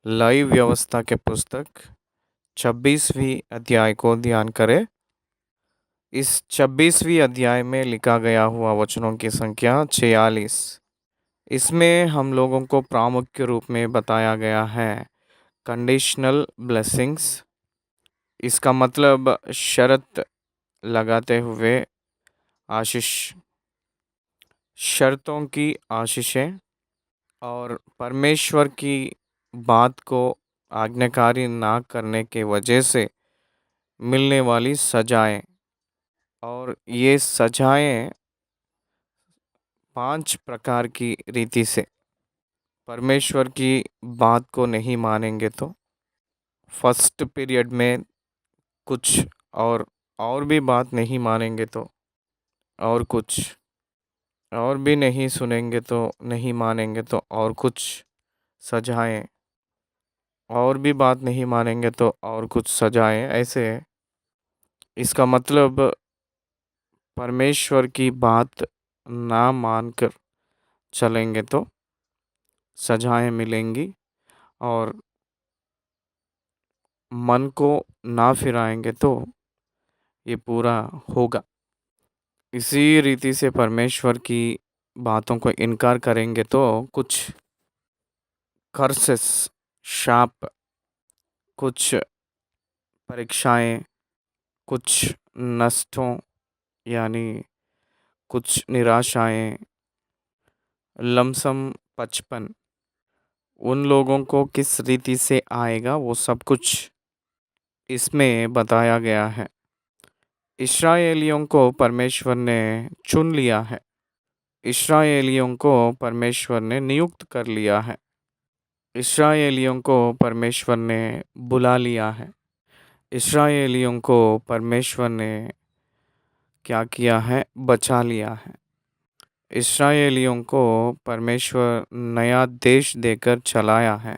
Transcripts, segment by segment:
Live व्यवस्था के पुस्तक 26वीं अध्याय को ध्यान करें। इस 26वीं अध्याय में लिखा गया हुआ वचनों की संख्या 46। इसमें हम लोगों को प्रामुख्य रूप में बताया गया है कंडीशनल ब्लेसिंग्स। इसका मतलब शर्त लगाते हुए आशीष, शर्तों की आशीषें और परमेश्वर की बात को आज्ञाकारी ना करने के वजह से मिलने वाली सजाएं। और ये सजाएं 5 प्रकार की रीति से परमेश्वर की बात को नहीं मानेंगे तो फर्स्ट पीरियड में कुछ, और भी बात नहीं मानेंगे तो और कुछ, और भी नहीं सुनेंगे तो नहीं मानेंगे तो और कुछ सजाएं, और भी बात नहीं मानेंगे तो और कुछ सजाएं। ऐसे इसका मतलब परमेश्वर की बात ना मानकर चलेंगे तो सजाएं मिलेंगी, और मन को ना फिराएंगे तो ये पूरा होगा। इसी रीति से परमेश्वर की बातों को इनकार करेंगे तो कुछ कर्सेस, शाप, कुछ परीक्षाएं, कुछ नष्टों यानी कुछ निराशाएं, लमसम 55 उन लोगों को किस रीति से आएगा वो सब कुछ इसमें बताया गया है। इस्राएलियों को परमेश्वर ने चुन लिया है, इस्राएलियों को परमेश्वर ने नियुक्त कर लिया है, इस्राएलियों को परमेश्वर ने बुला लिया है, इस्राएलियों को परमेश्वर ने क्या किया है, बचा लिया है। इस्राएलियों को परमेश्वर नया देश देकर चलाया है।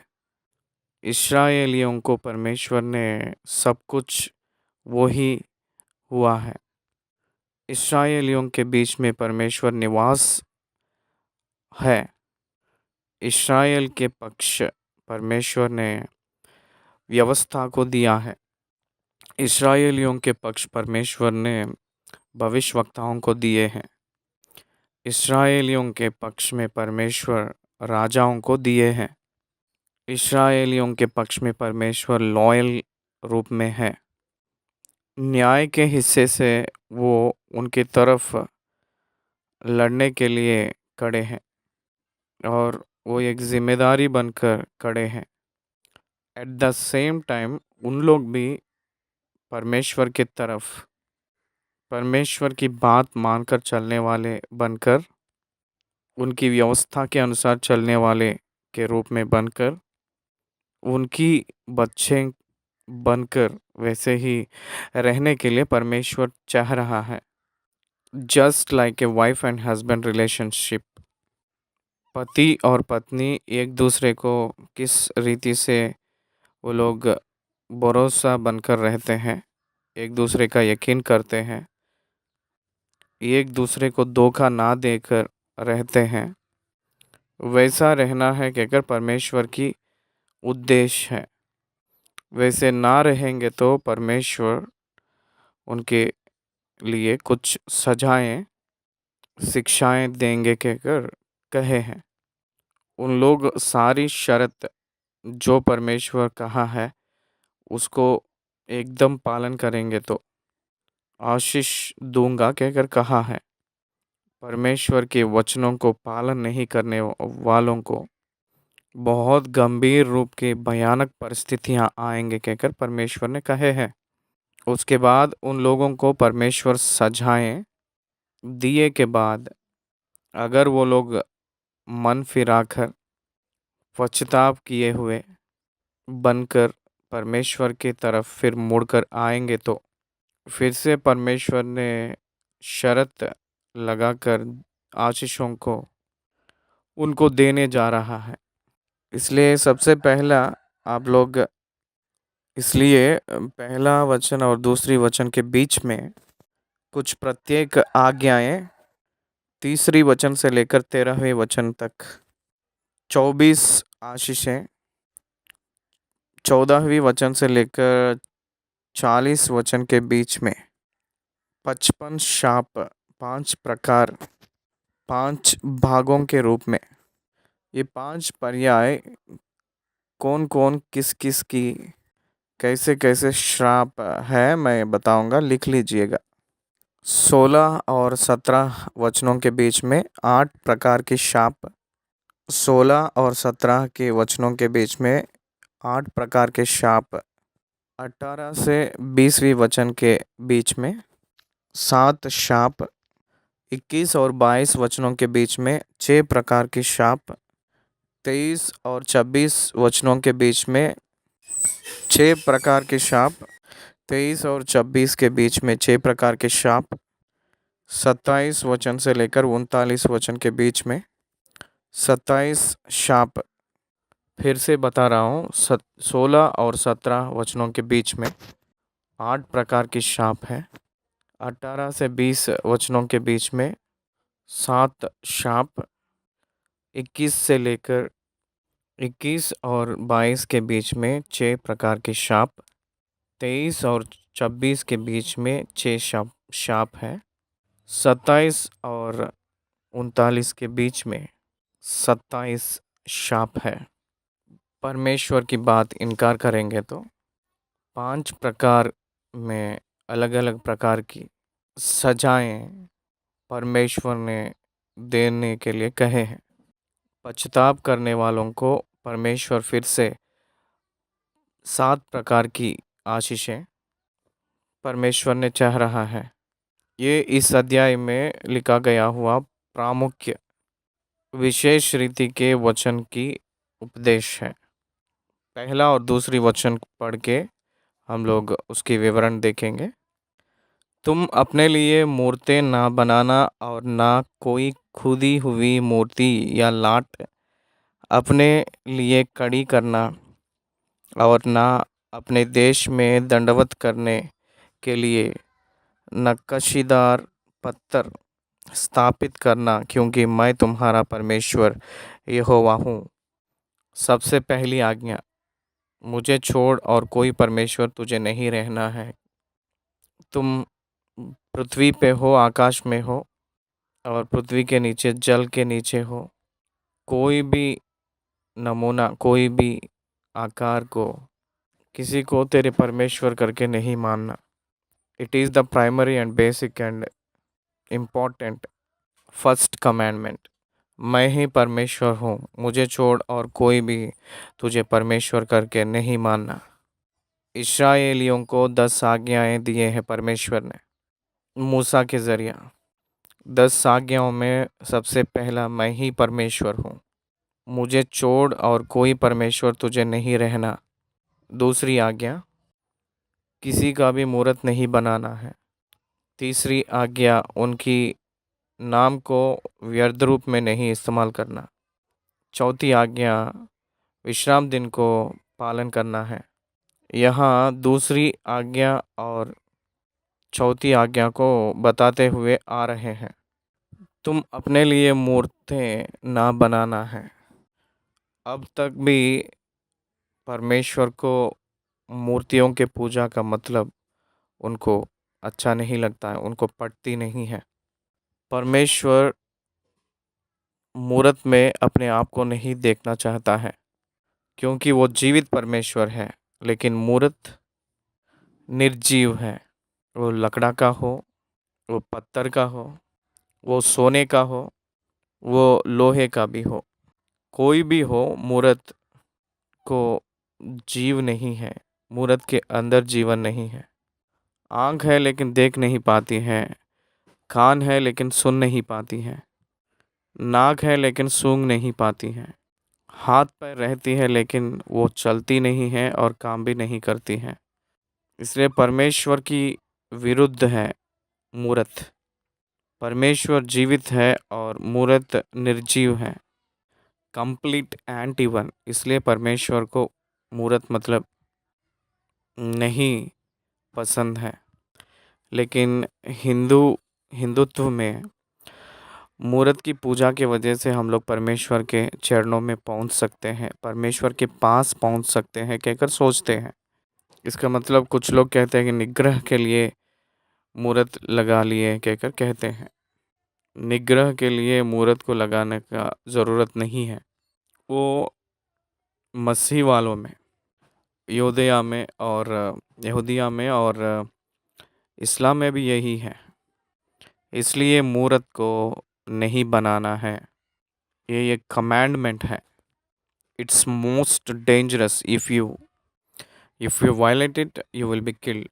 इस्राएलियों को परमेश्वर ने सब कुछ वही हुआ है। इस्राएलियों के बीच में परमेश्वर निवास है। इस्राएल के पक्ष परमेश्वर ने व्यवस्था को दिया है। इस्राएलियों के पक्ष परमेश्वर ने भविष्यवक्ताओं को दिए हैं। इस्राएलियों के पक्ष में परमेश्वर राजाओं को दिए हैं। इस्राएलियों के पक्ष में परमेश्वर लॉयल रूप में है। न्याय के हिस्से से वो उनकी तरफ लड़ने के लिए खड़े हैं, और वो एक जिम्मेदारी बनकर खड़े हैं। एट द सेम टाइम उन लोग भी परमेश्वर की तरफ, परमेश्वर की बात मानकर चलने वाले बनकर, उनकी व्यवस्था के अनुसार चलने वाले के रूप में बनकर, उनकी बच्चे बनकर वैसे ही रहने के लिए परमेश्वर चाह रहा है। Just like a wife and husband relationship, पति और पत्नी एक दूसरे को किस रीति से वो लोग भरोसा बनकर रहते हैं, एक दूसरे का यकीन करते हैं, एक दूसरे को धोखा ना देकर रहते हैं, वैसा रहना है कहकर परमेश्वर की उद्देश्य है। वैसे ना रहेंगे तो परमेश्वर उनके लिए कुछ सजाएं, शिक्षाएं देंगे कहकर कहे हैं। उन लोग सारी शर्त जो परमेश्वर कहा है उसको एकदम पालन करेंगे तो आशीष दूंगा कहकर कहा है। परमेश्वर के वचनों को पालन नहीं करने वालों को बहुत गंभीर रूप के भयानक परिस्थितियां आएंगे कहकर परमेश्वर ने कहे हैं। उसके बाद उन लोगों को परमेश्वर सजाएं दिए के बाद अगर वो लोग मन फिराकर पश्चाताप किए हुए बनकर परमेश्वर की तरफ फिर मुड़कर आएंगे तो फिर से परमेश्वर ने शर्त लगाकर आशीषों को उनको देने जा रहा है। इसलिए सबसे पहला आप लोग, इसलिए पहला वचन और दूसरी वचन के बीच में कुछ प्रत्येक आज्ञाएं, तीसरी वचन से लेकर 13वें वचन तक 24 आशीषें 14वीं वचन से लेकर 40 वचन के बीच में 55 शाप, 5 प्रकार, 5 भागों के रूप में। ये 5 पर्याय कौन कौन किस किस की कैसे कैसे श्राप है मैं बताऊंगा, लिख लीजिएगा। 16 और 17 वचनों के बीच में 8 प्रकार की शाप। 16 और 17 के वचनों के बीच में 8 प्रकार के शाप। 18 से 20वीं वचन के बीच में 7 शाप। 21 और 22 वचनों के बीच में 6 प्रकार की शाप। 23 और 26 वचनों के बीच में 6 प्रकार के शाप। 23 और 26 के बीच में 6 प्रकार के शाप। 27 वचन से लेकर 39 वचन के बीच में 27 शाप। फिर से बता रहा हूँ, 16 और 17 वचनों के बीच में 8 प्रकार की शाप है। 18 से 20 वचनों के बीच में 7 शाप। 21 और 22 के बीच में 6 प्रकार के शाप। 23 और 26 के बीच में 6 शाप है। 27 और 39 के बीच में 27 शाप है। परमेश्वर की बात इनकार करेंगे तो 5 प्रकार में अलग अलग प्रकार की सजाएं परमेश्वर ने देने के लिए कहे हैं। पश्चाताप करने वालों को परमेश्वर फिर से 7 प्रकार की आशीषें परमेश्वर ने चाह रहा है। ये इस अध्याय में लिखा गया हुआ प्रामुख्य विशेष रीति के वचन की उपदेश है। पहला और दूसरी वचन पढ़ के हम लोग उसकी विवरण देखेंगे। तुम अपने लिए मूर्तें ना बनाना और ना कोई खुदी हुई मूर्ति या लाट अपने लिए खड़ी करना और ना अपने देश में दंडवत करने के लिए नक्काशीदार पत्थर स्थापित करना, क्योंकि मैं तुम्हारा परमेश्वर यहोवा हूँ। सबसे पहली आज्ञा, मुझे छोड़ और कोई परमेश्वर तुझे नहीं रहना है। तुम पृथ्वी पे हो, आकाश में हो और पृथ्वी के नीचे जल के नीचे हो। कोई भी नमूना, कोई भी आकार को किसी को तेरे परमेश्वर करके नहीं मानना। It is the primary and basic and important first commandment. मैं ही परमेश्वर हूँ, मुझे छोड़ और कोई भी तुझे परमेश्वर करके नहीं मानना। इस्राएलियों को 10 आज्ञाएं दिए हैं परमेश्वर ने मूसा के ज़रिए। 10 आज्ञाओं में सबसे पहला, मैं ही परमेश्वर हूँ, मुझे छोड़ और कोई परमेश्वर तुझे नहीं रहना। दूसरी आज्ञा, किसी का भी मूर्त नहीं बनाना है। तीसरी आज्ञा, उनकी नाम को व्यर्थ रूप में नहीं इस्तेमाल करना। चौथी आज्ञा, विश्राम दिन को पालन करना है। यहाँ दूसरी आज्ञा और चौथी आज्ञा को बताते हुए आ रहे हैं। तुम अपने लिए मूर्तें ना बनाना है। अब तक भी परमेश्वर को मूर्तियों के पूजा का मतलब उनको अच्छा नहीं लगता है, उनको पटती नहीं है। परमेश्वर मूरत में अपने आप को नहीं देखना चाहता है, क्योंकि वो जीवित परमेश्वर है। लेकिन मूरत निर्जीव है। वो लकड़ा का हो, वो पत्थर का हो, वो सोने का हो, वो लोहे का भी हो, कोई भी हो, मूरत को जीव नहीं है। मूरत के अंदर जीवन नहीं है। आँख है लेकिन देख नहीं पाती है। कान है लेकिन सुन नहीं पाती है। नाक है लेकिन सूंघ नहीं पाती है। हाथ पैर रहती है लेकिन वो चलती नहीं है और काम भी नहीं करती है। इसलिए परमेश्वर की विरुद्ध है मूरत। परमेश्वर जीवित है और मूरत निर्जीव है, कंप्लीट एंटी वन। इसलिए परमेश्वर को मूरत मतलब नहीं पसंद है। लेकिन हिंदुत्व में मूर्त की पूजा की वजह से हम लोग परमेश्वर के चरणों में पहुंच सकते हैं, परमेश्वर के पास पहुंच सकते हैं कहकर सोचते हैं। इसका मतलब कुछ लोग कहते हैं कि निग्रह के लिए मूर्त लगा लिए कहकर कहते हैं। निग्रह के लिए मूर्त को लगाने का ज़रूरत नहीं है। वो मसीह वालों में, यहूदिया में और यहूदिया में और इस्लाम में भी यही है। इसलिए मूर्त को नहीं बनाना है। ये एक कमांडमेंट है। It's most dangerous if you violate it you will be killed.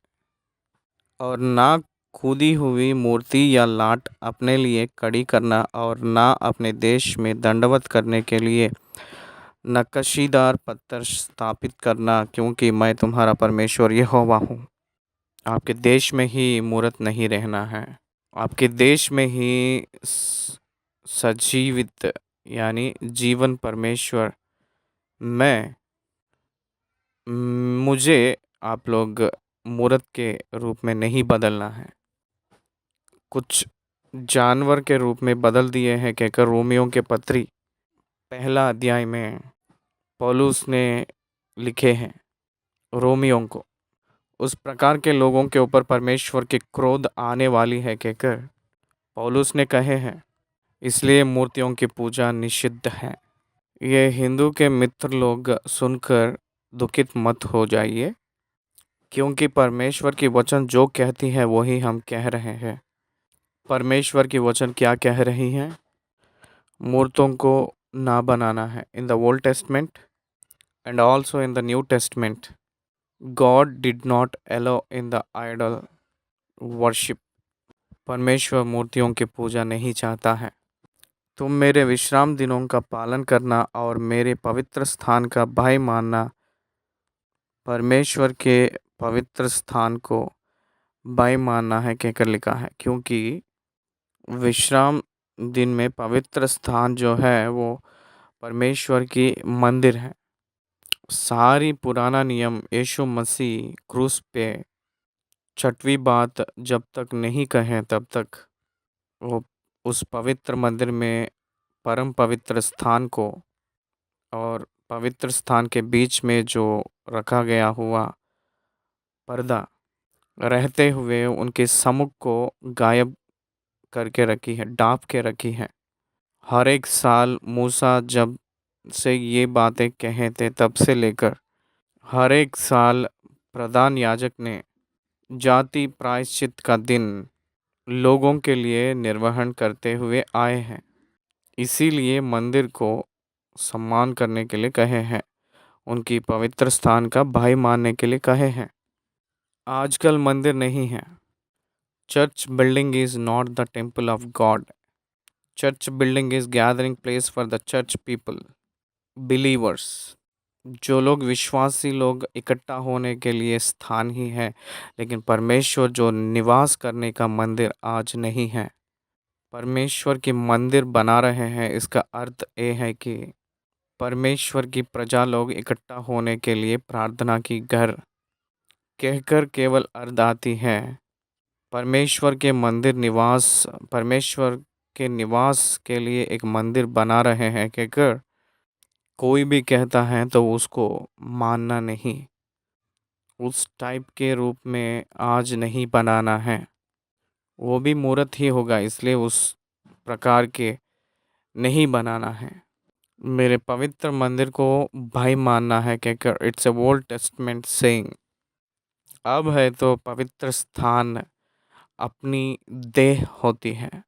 और ना खुदी हुई मूर्ति या लाट अपने लिए खड़ी करना और ना अपने देश में दंडवत करने के लिए नक्काशीदार पत्थर स्थापित करना, क्योंकि मैं तुम्हारा परमेश्वर यहोवा हूँ। आपके देश में ही मूर्त नहीं रहना है। आपके देश में ही सजीवित यानी जीवन परमेश्वर मैं मुझे आप लोग मूर्त के रूप में नहीं बदलना है। कुछ जानवर के रूप में बदल दिए हैं कहकर रोमियो के पत्री पहला अध्याय में पौलुस ने लिखे हैं रोमियो को। उस प्रकार के लोगों के ऊपर परमेश्वर की क्रोध आने वाली है कहकर पौलुस ने कहे हैं। इसलिए मूर्तियों की पूजा निषिद्ध है। ये हिंदू के मित्र लोग सुनकर दुखित मत हो जाइए, क्योंकि परमेश्वर की वचन जो कहती है वही हम कह रहे हैं। परमेश्वर की वचन क्या कह रही हैं? मूर्तों को ना बनाना है। In the old testament and also in the new testament God did not allow in the idol worship. परमेश्वर मूर्तियों की पूजा नहीं चाहता है। तुम मेरे विश्राम दिनों का पालन करना और मेरे पवित्र स्थान का भय मानना। परमेश्वर के पवित्र स्थान को भय मानना है कहकर लिखा है, क्योंकि विश्राम दिन में पवित्र स्थान जो है वो परमेश्वर की मंदिर है। सारी पुराना नियम यीशु मसीह क्रूस पे छठवीं बात जब तक नहीं कहें तब तक वो उस पवित्र मंदिर में परम पवित्र स्थान को और पवित्र स्थान के बीच में जो रखा गया हुआ पर्दा रहते हुए उनके सम्मुख को गायब करके रखी है, ढाँप के रखी है। हर एक साल मूसा जब से ये बातें कहे थे तब से लेकर हर एक साल प्रधान याजक ने जाति प्रायश्चित का दिन लोगों के लिए निर्वहन करते हुए आए हैं। इसीलिए मंदिर को सम्मान करने के लिए कहे हैं, उनकी पवित्र स्थान का भाई मानने के लिए कहे हैं। आजकल मंदिर नहीं है। Church building is not the temple of God. Church building is gathering place for the church people, believers. जो लोग विश्वासी लोग इकट्ठा होने के लिए स्थान ही है, लेकिन परमेश्वर जो निवास करने का मंदिर आज नहीं है। परमेश्वर की मंदिर बना रहे हैं, इसका अर्थ ये है कि परमेश्वर की प्रजा लोग इकट्ठा होने के लिए प्रार्थना की घर कहकर केवल अर्थ आती है। परमेश्वर के मंदिर निवास परमेश्वर के निवास के लिए एक मंदिर बना रहे हैं कहकर कोई भी कहता है तो उसको मानना नहीं। उस टाइप के रूप में आज नहीं बनाना है। वो भी मूर्त ही होगा, इसलिए उस प्रकार के नहीं बनाना है। मेरे पवित्र मंदिर को भाई मानना है कहकर it's a old testament saying. अब है तो पवित्र स्थान अपनी देह होती है,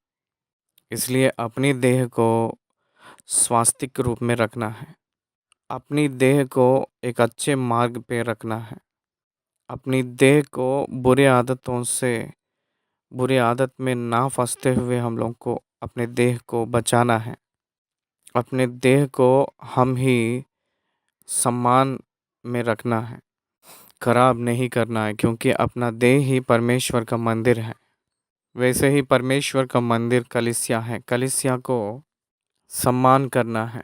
इसलिए अपनी देह को स्वास्तिक रूप में रखना है। अपनी देह को एक अच्छे मार्ग पे रखना है। अपनी देह को बुरी आदत में ना फंसते हुए हम लोग को अपने देह को बचाना है। अपने देह को हम ही सम्मान में रखना है, खराब नहीं करना है, क्योंकि अपना देह ही परमेश्वर का मंदिर है। वैसे ही परमेश्वर का मंदिर कलीसिया है। कलीसिया को सम्मान करना है।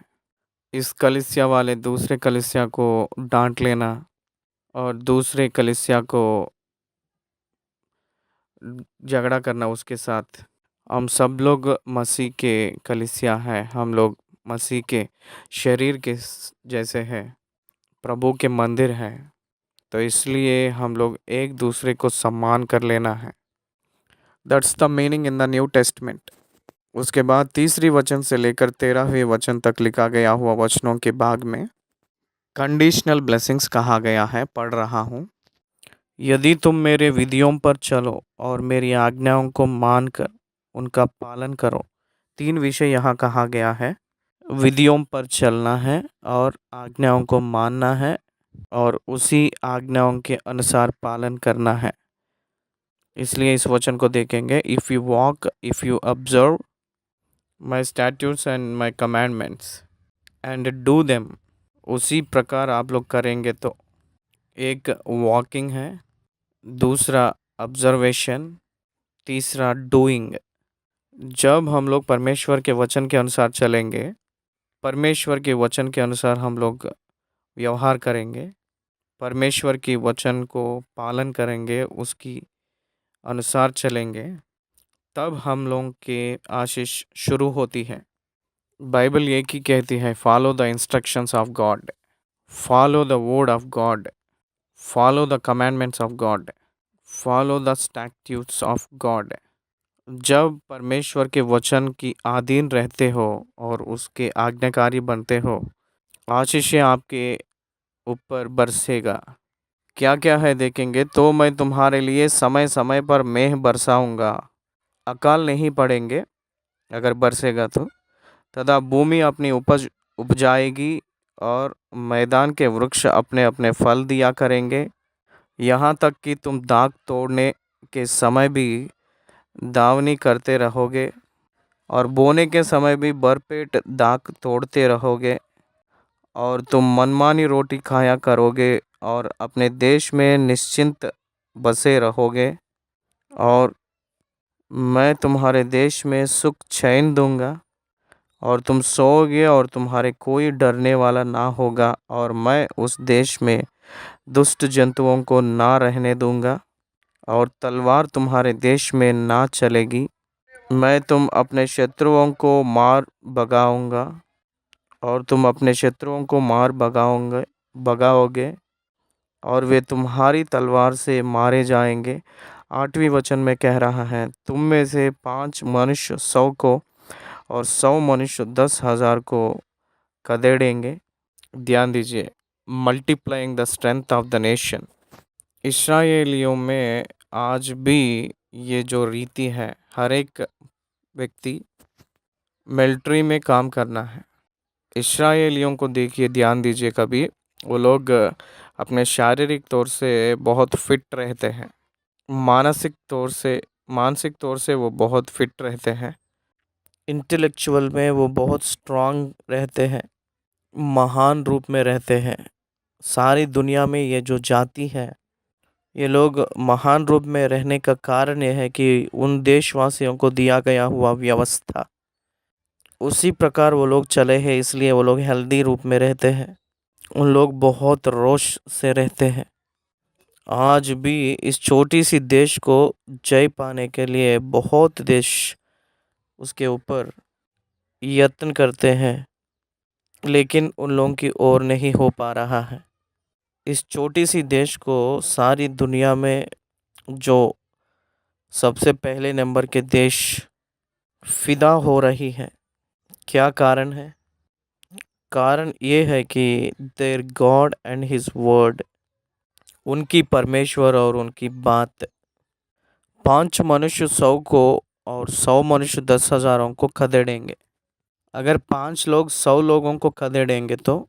इस कलीसिया वाले दूसरे कलीसिया को डांट लेना और दूसरे कलीसिया को झगड़ा करना उसके साथ, हम सब लोग मसीह के कलीसिया है, हम लोग मसीह के शरीर के जैसे हैं, प्रभु के मंदिर हैं। तो इसलिए हम लोग एक दूसरे को सम्मान कर लेना है। That's the meaning in the new testament. उसके बाद तीसरी वचन से लेकर 13वें वचन तक लिखा गया हुआ वचनों के भाग में कंडीशनल ब्लेसिंग्स कहा गया है, पढ़ रहा हूँ। यदि तुम मेरे विधियों पर चलो और मेरी आज्ञाओं को मानकर उनका पालन करो। 3 विषय यहाँ कहा गया है। विधियों पर चलना है और आज्ञाओं को मानना है और उसी आज्ञाओं के अनुसार पालन करना है। इसलिए इस वचन को देखेंगे। If you walk, if you observe my statutes and my commandments and do them, उसी प्रकार आप लोग करेंगे। तो एक वॉकिंग है, दूसरा ऑब्जर्वेशन, तीसरा डूइंग। जब हम लोग परमेश्वर के वचन के अनुसार चलेंगे, परमेश्वर के वचन के अनुसार हम लोग व्यवहार करेंगे, परमेश्वर की वचन को पालन करेंगे, उसकी अनुसार चलेंगे, तब हम लोग के आशीष शुरू होती है। बाइबल ये की कहती है, follow the instructions of God, follow the word of God, follow the commandments of God, follow the statutes of God. जब परमेश्वर के वचन की अधीन रहते हो और उसके आज्ञाकारी बनते हो, आशीष आपके ऊपर बरसेगा। क्या क्या है देखेंगे। तो मैं तुम्हारे लिए समय समय पर मेघ बरसाऊंगा, अकाल नहीं पड़ेंगे अगर बरसेगा तो। तथा भूमि अपनी उपज उपजाएगी और मैदान के वृक्ष अपने अपने फल दिया करेंगे। यहाँ तक कि तुम दाख तोड़ने के समय भी दावनी करते रहोगे और बोने के समय भी भरपेट दाख तोड़ते रहोगे। और तुम मनमानी रोटी खाया करोगे और अपने देश में निश्चिंत बसे रहोगे। और मैं तुम्हारे देश में सुख चैन दूंगा और तुम सोओगे और तुम्हारे कोई डरने वाला ना होगा। और मैं उस देश में दुष्ट जंतुओं को ना रहने दूंगा और तलवार तुम्हारे देश में ना चलेगी। मैं तुम अपने शत्रुओं को मार भगाऊंगा और तुम अपने शत्रुओं को मार भगाओगे और वे तुम्हारी तलवार से मारे जाएंगे। 8वें वचन में कह रहा है, तुम में से 5 मनुष्य 100 को और 100 मनुष्य 10,000 को खदेड़ेंगे। ध्यान दीजिए, multiplying the strength of the nation. इस्राएलियों में आज भी ये जो रीति है, हर एक व्यक्ति मिलिट्री में काम करना है। इस्राएलियों को देखिए, ध्यान दीजिए, कभी वो लोग अपने शारीरिक तौर से बहुत फिट रहते हैं, मानसिक तौर से वो बहुत फिट रहते हैं, इंटेलेक्चुअल में वो बहुत स्ट्रांग रहते हैं, महान रूप में रहते हैं। सारी दुनिया में ये जो जाति है, ये लोग महान रूप में रहने का कारण ये है कि उन देशवासियों को दिया गया हुआ व्यवस्था उसी प्रकार वो लोग चले हैं, इसलिए वो लोग हेल्दी रूप में रहते हैं। उन लोग बहुत रोश से रहते हैं। आज भी इस छोटी सी देश को जय पाने के लिए बहुत देश उसके ऊपर यत्न करते हैं, लेकिन उन लोगों की ओर नहीं हो पा रहा है। इस छोटी सी देश को सारी दुनिया में जो सबसे पहले नंबर के देश फिदा हो रही है, क्या कारण है? कारण ये है कि their God and his word, उनकी परमेश्वर और उनकी बात। 5 मनुष्य 100 को और 100 मनुष्य 10,000 को खदेड़ेंगे। अगर 5 लोग 100 लोगों को खदेड़ेंगे तो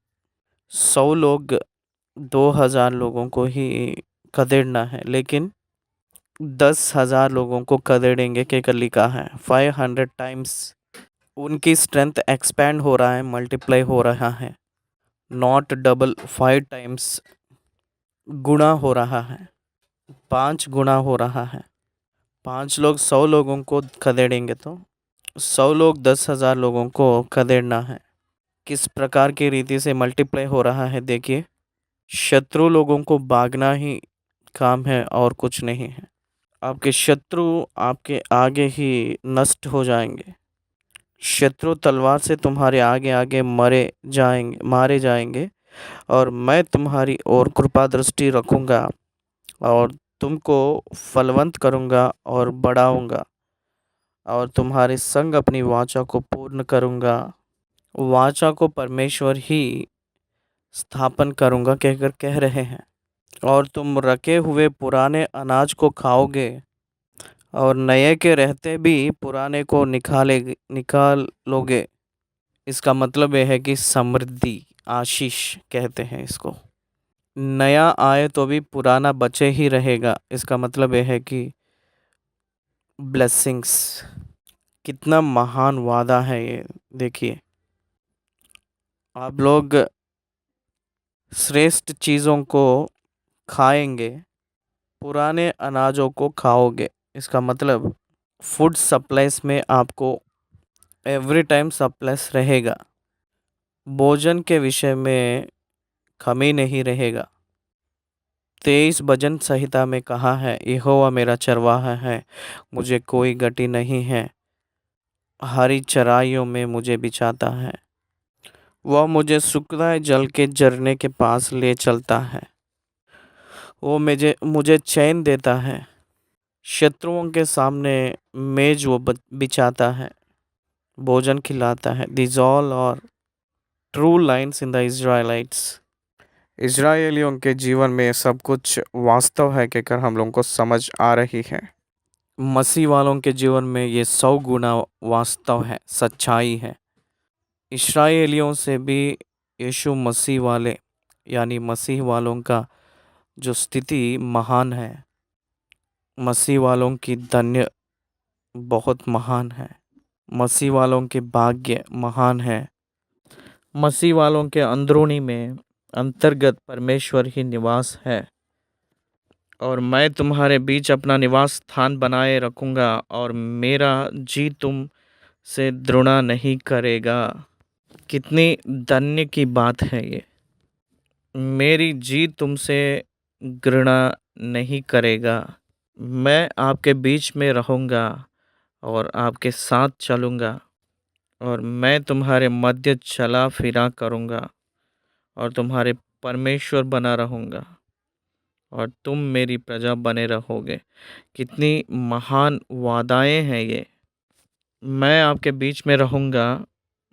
100 लोग 2,000 लोगों को ही खदेड़ना है, लेकिन 10,000 लोगों को खदेड़ेंगे कहकर लिखा है। 500 टाइम्स उनकी स्ट्रेंथ एक्सपैंड हो रहा है, मल्टीप्लाई हो रहा है, नॉट डबल, 5 टाइम्स गुणा हो रहा है, 5 गुणा हो रहा है। 5 लोग 100 लोगों को खदेड़ेंगे तो 100 लोग 10,000 लोगों को खदेड़ना है। किस प्रकार की रीति से मल्टीप्लाई हो रहा है देखिए। शत्रु लोगों को भागना ही काम है और कुछ नहीं है। आपके शत्रु आपके आगे ही नष्ट हो जाएंगे। शत्रु तलवार से तुम्हारे आगे आगे मारे जाएंगे, और मैं तुम्हारी ओर कृपा दृष्टि रखूंगा और तुमको फलवंत करूंगा और बढ़ाऊंगा, और तुम्हारे संग अपनी वाचा को पूर्ण करूंगा। वाचा को परमेश्वर ही स्थापन करूंगा कहकर कह रहे हैं। और तुम रखे हुए पुराने अनाज को खाओगे, और नए के रहते भी पुराने को निकाल लोगे। इसका मतलब यह है कि समृद्धि, आशीष कहते हैं इसको। नया आए तो भी पुराना बचे ही रहेगा, इसका मतलब यह है कि ब्लेसिंग्स। कितना महान वादा है ये, देखिए। आप लोग श्रेष्ठ चीज़ों को खाएंगे, पुराने अनाजों को खाओगे। इसका मतलब फूड सप्लाईज में आपको एवरी टाइम सप्लाईस रहेगा। भोजन के विषय में कमी नहीं रहेगा। 23 भजन संहिता में कहा है, यहोवा मेरा चरवाहा है, मुझे कोई गति नहीं है। हरी चराइयों में मुझे बिछाता है, वह मुझे सुखदायक जल के झरने के पास ले चलता है। वो मुझे चैन देता है। शत्रुओं के सामने मेज वो बिछाता है, भोजन खिलाता है। These all are true lines in the Israelites। इजरायलियों के जीवन में सब कुछ वास्तव है कहकर हम लोगों को समझ आ रही है। मसीह वालों के जीवन में ये 100 गुना वास्तव है, सच्चाई है। इस्राएलियों से भी यीशु मसीह वाले यानी मसीह वालों का जो स्थिति महान है, मसीह वालों की धन्य बहुत महान है। मसीह वालों के भाग्य महान है। मसीह वालों के अंदरूनी में अंतर्गत परमेश्वर ही निवास है। और मैं तुम्हारे बीच अपना निवास स्थान बनाए रखूँगा, और मेरा जी तुम से द्रोणा नहीं करेगा। कितनी धन्य की बात है ये। मेरी जी तुमसे घृणा नहीं करेगा। मैं आपके बीच में रहूँगा और आपके साथ चलूँगा, और मैं तुम्हारे मध्य चला फिरा करूँगा और तुम्हारे परमेश्वर बना रहूँगा, और तुम मेरी प्रजा बने रहोगे। कितनी महान वादाएं हैं ये। मैं आपके बीच में रहूँगा,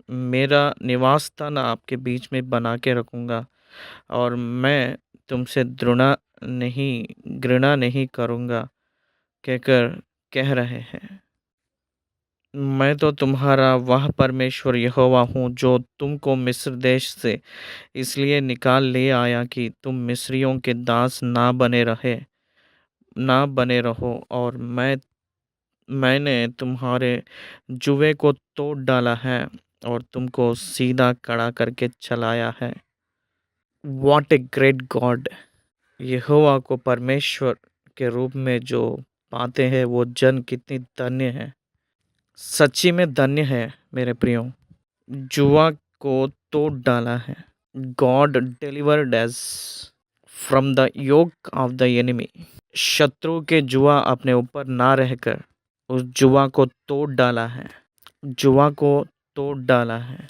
मेरा निवास स्थान आपके बीच में बना के रखूँगा, और मैं तुमसे घृणा नहीं करूँगा कहकर कह रहे हैं। मैं तो तुम्हारा वह परमेश्वर यहोवा हूँ जो तुमको मिस्र देश से इसलिए निकाल ले आया कि तुम मिस्रियों के दास ना बने रहो। और मैंने तुम्हारे जुए को तोड़ डाला है और तुमको सीधा खड़ा करके चलाया है। What a great God. Jehovah को परमेश्वर के रूप में जो पाते हैं वो जन कितनी धन्य है, सच्ची में धन्य है मेरे प्रियो। जुआ को तोड़ डाला है। God delivered us from the yoke of the enemy. शत्रु के जुआ अपने ऊपर ना रहकर उस जुआ को तोड़ डाला है। जुआ को तोड़ डाला है,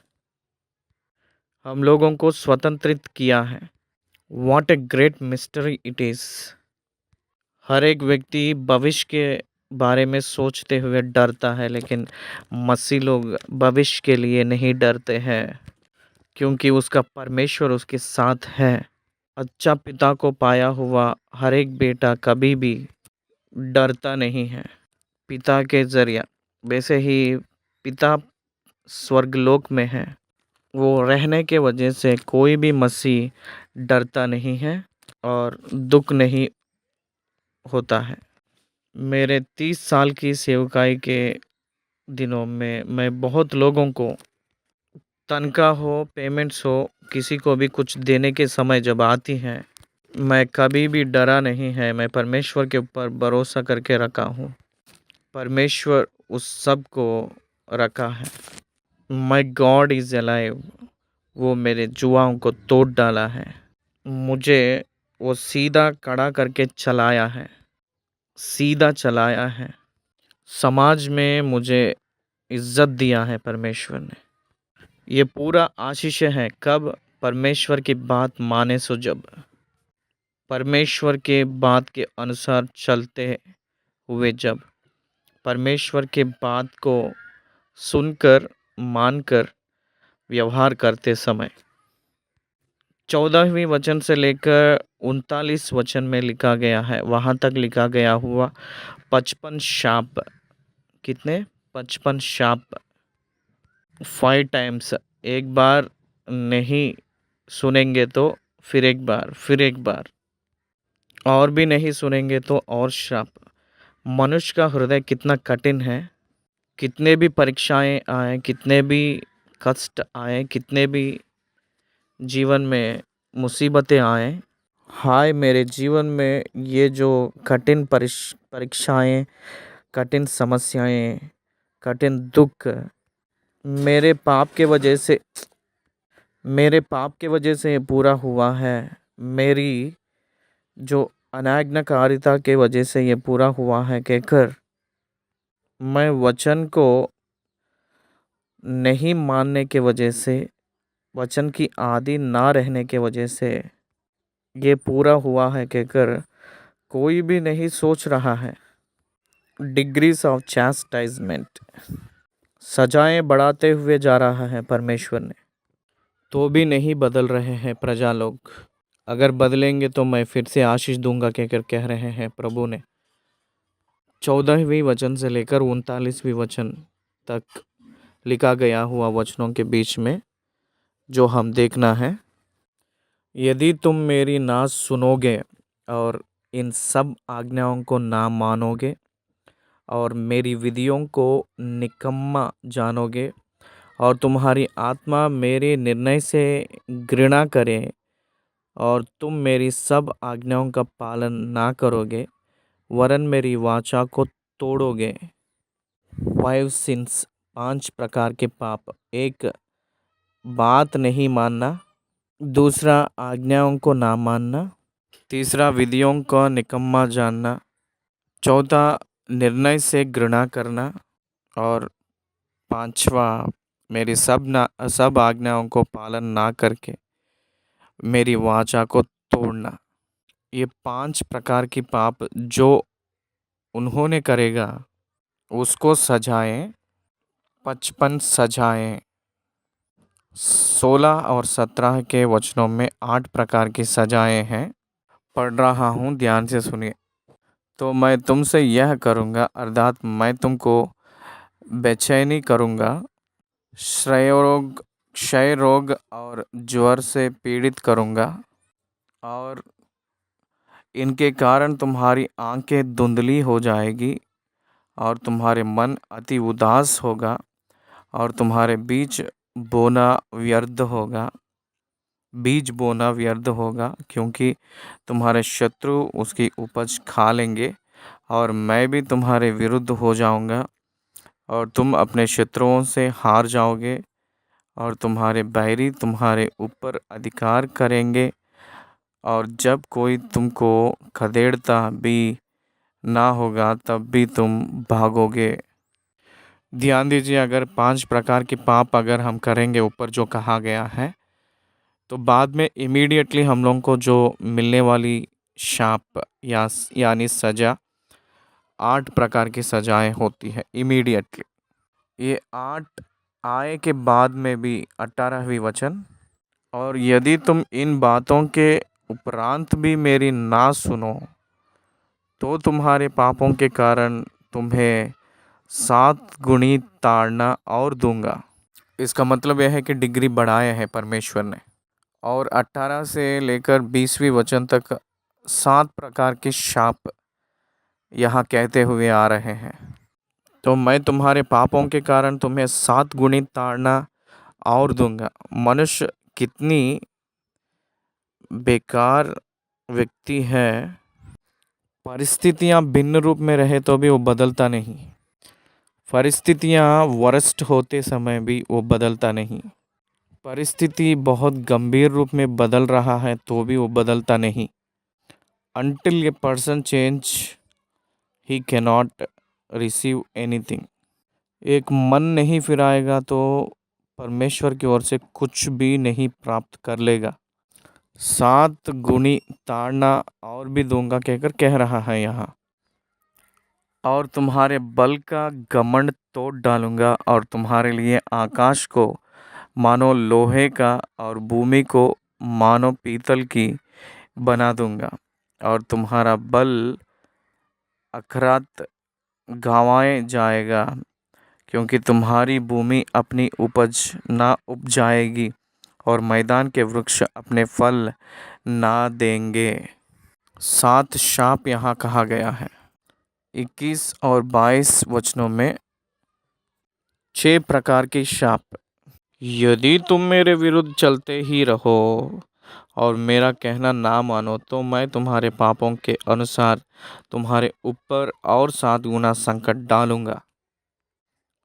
हम लोगों को स्वतंत्रित किया है। What a great mystery it is. हर एक व्यक्ति भविष्य के बारे में सोचते हुए डरता है, लेकिन मसीह लोग भविष्य के लिए नहीं डरते हैं, क्योंकि उसका परमेश्वर उसके साथ है। अच्छा पिता को पाया हुआ हर एक बेटा कभी भी डरता नहीं है पिता के जरिया। वैसे ही पिता स्वर्गलोक में है, वो रहने के वजह से कोई भी मसीह डरता नहीं है और दुख नहीं होता है। मेरे 30 साल की सेवकाई के दिनों में मैं बहुत लोगों को तनख्वाह हो, पेमेंट्स हो, किसी को भी कुछ देने के समय जब आती हैं, मैं कभी भी डरा नहीं है। मैं परमेश्वर के ऊपर भरोसा करके रखा हूँ। परमेश्वर उस सब को रखा है। माई गॉड इज़ अलाइव। वो मेरे जुआओं को तोड़ डाला है, मुझे वो सीधा खड़ा करके चलाया है। सीधा चलाया है। समाज में मुझे इज्जत दिया है परमेश्वर ने। ये पूरा आशीष है कब? परमेश्वर की बात माने सो जब, परमेश्वर के बात के अनुसार चलते हुए जब, परमेश्वर के बात को सुनकर मानकर व्यवहार करते समय। 14वीं वचन से लेकर 39 वचन में लिखा गया है, वहाँ तक लिखा गया हुआ 55 शाप। कितने? 55 शाप। 5 टाइम्स। एक बार नहीं सुनेंगे तो फिर एक बार, फिर एक बार, और भी नहीं सुनेंगे तो और श्राप। मनुष्य का हृदय कितना कठिन है। कितने भी परीक्षाएं आए, कितने भी कष्ट आए, कितने भी जीवन में मुसीबतें आए, हाय मेरे जीवन में ये जो कठिन परीक्षाएं, कठिन समस्याएं, कठिन दुख मेरे पाप के वजह से पूरा हुआ है। मेरी जो अनाज्ञाकारिता के वजह से ये पूरा हुआ है कहकर मैं वचन को नहीं मानने के वजह से, वचन की आदि ना रहने के वजह से ये पूरा हुआ है कहकर कोई भी नहीं सोच रहा है। डिग्रीज ऑफ चैस्टाइजमेंट, सजाएं बढ़ाते हुए जा रहा है परमेश्वर ने, तो भी नहीं बदल रहे हैं प्रजा लोग। अगर बदलेंगे तो मैं फिर से आशीष दूंगा कहकर कह रहे हैं प्रभु ने। 14वीं वचन से लेकर 39वीं वचन तक लिखा गया हुआ वचनों के बीच में जो हम देखना है, यदि तुम मेरी ना सुनोगे और इन सब आज्ञाओं को ना मानोगे और मेरी विधियों को निकम्मा जानोगे और तुम्हारी आत्मा मेरे निर्णय से घृणा करे और तुम मेरी सब आज्ञाओं का पालन ना करोगे वरन मेरी वाचा को तोड़ोगे। 5 सिंस, 5 प्रकार के पाप। एक, बात नहीं मानना। दूसरा, आज्ञाओं को ना मानना। तीसरा, विधियों को निकम्मा जानना। चौथा, निर्णय से घृणा करना। और पांचवा, मेरी सब आज्ञाओं को पालन ना करके मेरी वाचा को तोड़ना। ये 5 प्रकार की पाप जो उन्होंने करेगा उसको सजाएं, 55 सजाएं। 16 और 17 के वचनों में 8 प्रकार की सजाएं हैं। पढ़ रहा हूँ, ध्यान से सुनिए। तो मैं तुमसे यह करूँगा, अर्थात मैं तुमको बेचैनी करूँगा, क्षय रोग और ज्वर से पीड़ित करूँगा और इनके कारण तुम्हारी आंखें धुंधली हो जाएगी और तुम्हारे मन अति उदास होगा और तुम्हारे बीज बोना व्यर्थ होगा क्योंकि तुम्हारे शत्रु उसकी उपज खा लेंगे और मैं भी तुम्हारे विरुद्ध हो जाऊंगा और तुम अपने शत्रुओं से हार जाओगे और तुम्हारे बैरी तुम्हारे ऊपर अधिकार करेंगे और जब कोई तुमको खदेड़ता भी ना होगा तब भी तुम भागोगे। ध्यान दीजिए, अगर 5 प्रकार के पाप अगर हम करेंगे ऊपर जो कहा गया है तो बाद में इमीडिएटली हम लोगों को जो मिलने वाली शाप यानी सज़ा, 8 प्रकार की सजाएं होती है इमीडिएटली। ये 8 आए के बाद में भी 18वीं वचन, और यदि तुम इन बातों के उपरांत भी मेरी ना सुनो तो तुम्हारे पापों के कारण तुम्हें 7 गुणी ताड़ना और दूंगा। इसका मतलब यह है कि डिग्री बढ़ाए हैं परमेश्वर ने। और 18 से लेकर 20वीं वचन तक 7 प्रकार के शाप यहाँ कहते हुए आ रहे हैं। तो मैं तुम्हारे पापों के कारण तुम्हें 7 गुणी ताड़ना और दूंगा। मनुष्य कितनी बेकार व्यक्ति है, परिस्थितियाँ भिन्न रूप में रहे तो भी वो बदलता नहीं, परिस्थितियाँ वरिष्ठ होते समय भी वो बदलता नहीं, परिस्थिति बहुत गंभीर रूप में बदल रहा है तो भी वो बदलता नहीं। Until a person change he cannot receive anything. एक मन नहीं फिराएगा तो परमेश्वर की ओर से कुछ भी नहीं प्राप्त कर लेगा। 7 गुनी ताड़ना और भी दूंगा कहकर कह रहा है यहाँ। और तुम्हारे बल का घमंड तोड़ डालूंगा और तुम्हारे लिए आकाश को मानो लोहे का और भूमि को मानो पीतल की बना दूंगा। और तुम्हारा बल अखरात गंवाए जाएगा, क्योंकि तुम्हारी भूमि अपनी उपज ना उपजाएगी और मैदान के वृक्ष अपने फल ना देंगे। 7 शाप यहाँ कहा गया है। 21 और 22 वचनों में 6 प्रकार के शाप। यदि तुम मेरे विरुद्ध चलते ही रहो और मेरा कहना ना मानो तो मैं तुम्हारे पापों के अनुसार तुम्हारे ऊपर और 7 गुना संकट डालूंगा।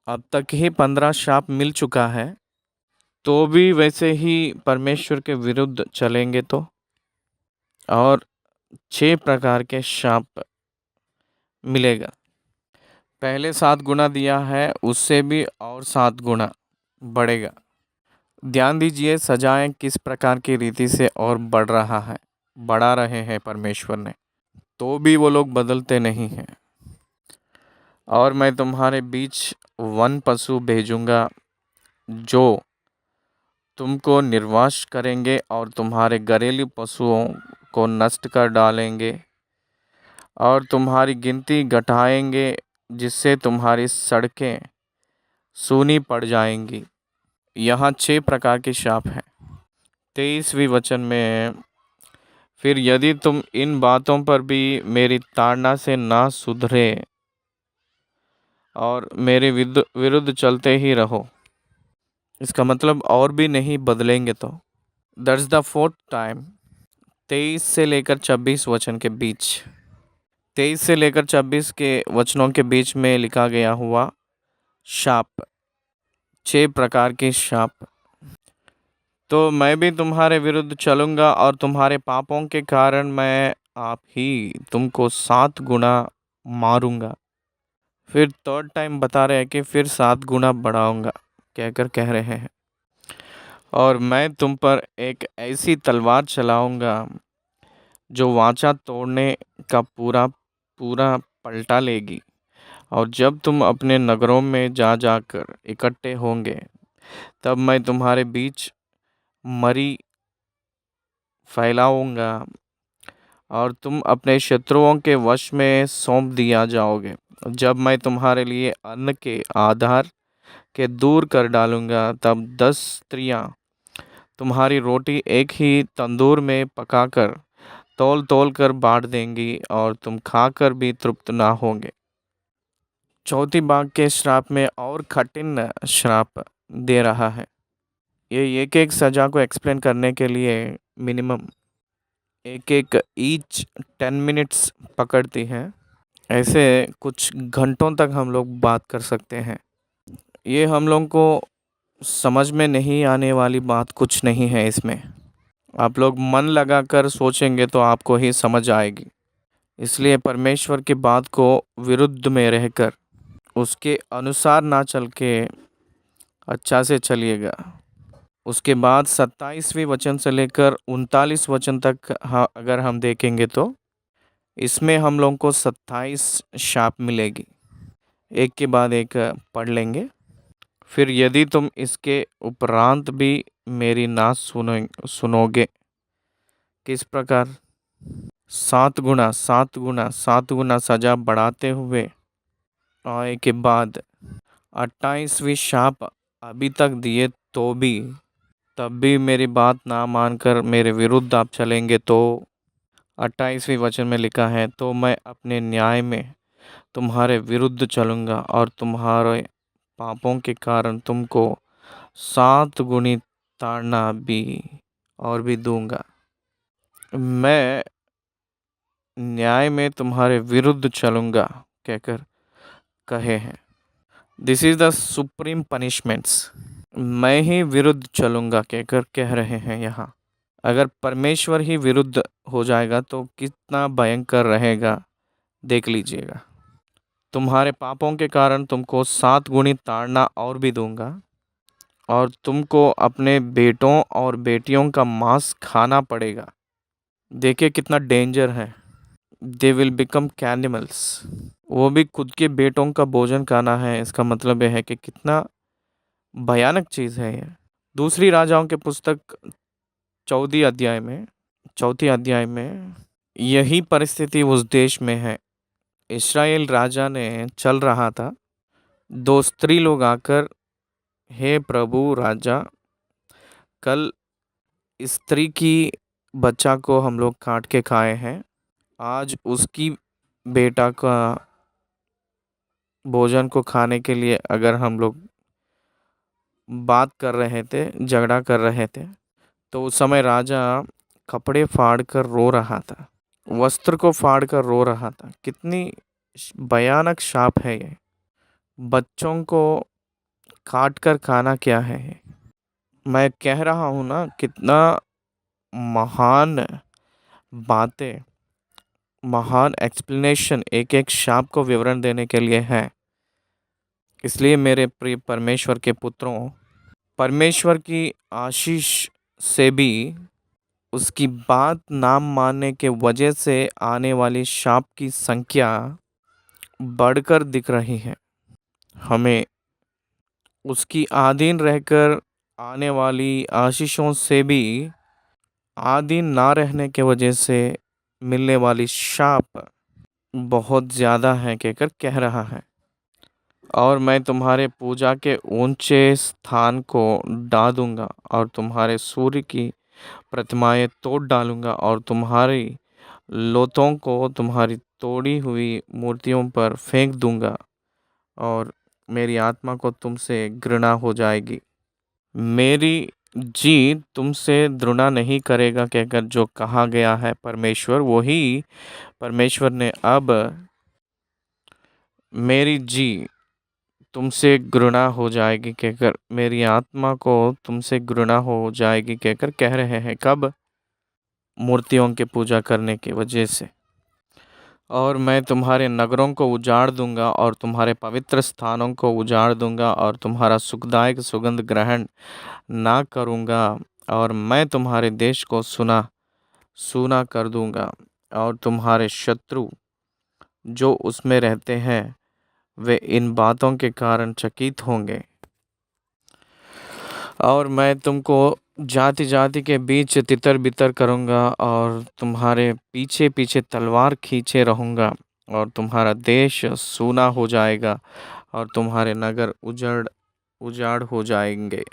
अब तक ही 15 शाप मिल चुका है, तो भी वैसे ही परमेश्वर के विरुद्ध चलेंगे तो और 6 प्रकार के शाप मिलेगा। पहले 7 गुना दिया है, उससे भी और 7 गुना बढ़ेगा। ध्यान दीजिए सजाएं किस प्रकार की रीति से और बढ़ा रहे हैं परमेश्वर ने, तो भी वो लोग बदलते नहीं हैं। और मैं तुम्हारे बीच वन पशु भेजूंगा जो तुमको निर्वास करेंगे और तुम्हारे घरेलू पशुओं को नष्ट कर डालेंगे और तुम्हारी गिनती घटाएंगे, जिससे तुम्हारी सड़कें सूनी पड़ जाएंगी। यहाँ 6 प्रकार के शाप हैं। 23वीं वचन में, फिर यदि तुम इन बातों पर भी मेरी ताड़ना से ना सुधरे और मेरे विरुद्ध चलते ही रहो, इसका मतलब और भी नहीं बदलेंगे तो। That's the fourth time. 23 से लेकर 26 वचन के बीच, 23 से लेकर 26 के वचनों के बीच में लिखा गया हुआ शाप, 6 प्रकार के शाप। तो मैं भी तुम्हारे विरुद्ध चलूँगा और तुम्हारे पापों के कारण मैं आप ही तुमको 7 गुना मारूंगा। फिर थर्ड टाइम बता रहे हैं कि फिर 7 गुना बढ़ाऊंगा कहकर कह रहे हैं। और मैं तुम पर एक ऐसी तलवार चलाऊंगा जो वाचा तोड़ने का पूरा पलटा लेगी। और जब तुम अपने नगरों में जाकर इकट्ठे होंगे, तब मैं तुम्हारे बीच मरी फैलाऊंगा और तुम अपने शत्रुओं के वश में सौंप दिया जाओगे। जब मैं तुम्हारे लिए अन्न के आधार के दूर कर डालूंगा, तब 10 स्त्रियां तुम्हारी रोटी एक ही तंदूर में पकाकर तौल तौल कर बांट देंगी और तुम खाकर भी तृप्त ना होंगे। चौथी भाग के श्राप में और कठिन श्राप दे रहा है। ये एक सजा को एक्सप्लेन करने के लिए मिनिमम एक ईच 10 मिनट्स पकड़ती है। ऐसे कुछ घंटों तक हम लोग बात कर सकते हैं। ये हम लोग को समझ में नहीं आने वाली बात कुछ नहीं है इसमें। आप लोग मन लगाकर सोचेंगे तो आपको ही समझ आएगी। इसलिए परमेश्वर की बात को विरुद्ध में रहकर उसके अनुसार ना चल के अच्छा से चलिएगा। उसके बाद 27वें वचन से लेकर 39 वचन तक अगर हम देखेंगे तो इसमें हम लोगों को 27 शाप मिलेगी। एक के बाद एक पढ़ लेंगे। फिर यदि तुम इसके उपरांत भी मेरी ना सुनोगे, किस प्रकार 7 गुना 7 गुना 7 गुना सजा बढ़ाते हुए आए के बाद 28वीं शाप अभी तक दिए तो भी तब भी मेरी बात ना मानकर मेरे विरुद्ध आप चलेंगे तो 28वें वचन में लिखा है, तो मैं अपने न्याय में तुम्हारे विरुद्ध चलूँगा और तुम्हारे पापों के कारण तुमको 7 गुनी ताड़ना भी और भी दूंगा। मैं न्याय में तुम्हारे विरुद्ध चलूँगा कहकर कहे हैं। This is the supreme punishments. मैं ही विरुद्ध चलूँगा कहकर कह रहे हैं यहाँ। अगर परमेश्वर ही विरुद्ध हो जाएगा तो कितना भयंकर रहेगा देख लीजिएगा। तुम्हारे पापों के कारण तुमको 7 गुणी ताड़ना और भी दूंगा, और तुमको अपने बेटों और बेटियों का मांस खाना पड़ेगा। देखिए कितना डेंजर है। They will become cannibals. वो भी खुद के बेटों का भोजन खाना है। इसका मतलब यह है कि कितना भयानक चीज़ है ये। दूसरी राजाओं के पुस्तक 14 अध्याय में यही परिस्थिति उस देश में है। इस्राएल राजा ने चल रहा था। 2 स्त्री लोग आकर, हे प्रभु राजा, कल स्त्री की बच्चा को हम लोग काट के खाए हैं। आज उसकी बेटा का भोजन को खाने के लिए अगर हम लोग बात कर रहे थे, झगड़ा कर रहे थे, तो उस समय राजा कपड़े फाड़ कर रो रहा था, वस्त्र को फाड़ कर रो रहा था। कितनी भयानक शाप है ये। बच्चों को काट कर खाना क्या है ये? मैं कह रहा हूँ ना, कितना महान बातें, महान एक्सप्लेनेशन एक एक शाप को विवरण देने के लिए है। इसलिए मेरे प्रिय परमेश्वर के पुत्रों, परमेश्वर की आशीष से भी उसकी बात ना मानने के वजह से आने वाली शाप की संख्या बढ़कर दिख रही है। हमें उसकी अधीन रहकर आने वाली आशीषों से भी अधीन ना रहने के वजह से मिलने वाली शाप बहुत ज़्यादा है कहकर कह रहा है। और मैं तुम्हारे पूजा के ऊंचे स्थान को ढा दूंगा, और तुम्हारे सूर्य की प्रतिमाएं तोड़ डालूंगा, और तुम्हारी लोथों को तुम्हारी तोड़ी हुई मूर्तियों पर फेंक दूंगा, और मेरी आत्मा को तुमसे घृणा हो जाएगी। मेरी जी तुमसे घृणा नहीं करेगा कहकर जो कहा गया है परमेश्वर, वही परमेश्वर ने अब मेरी जी तुमसे घृणा हो जाएगी कहकर, मेरी आत्मा को तुमसे घृणा हो जाएगी कहकर कह रहे हैं। कब? मूर्तियों की पूजा करने की वजह से। और मैं तुम्हारे नगरों को उजाड़ दूंगा, और तुम्हारे पवित्र स्थानों को उजाड़ दूंगा, और तुम्हारा सुखदायक सुगंध ग्रहण ना करूंगा, और मैं तुम्हारे देश को सूना सूना कर दूंगा, और तुम्हारे शत्रु जो उसमें रहते हैं वे इन बातों के कारण चकित होंगे। और मैं तुमको जाति जाति के बीच तितर बितर करूँगा, और तुम्हारे पीछे पीछे तलवार खींचे रहूँगा, और तुम्हारा देश सूना हो जाएगा, और तुम्हारे नगर उजड़ उजाड़ हो जाएंगे।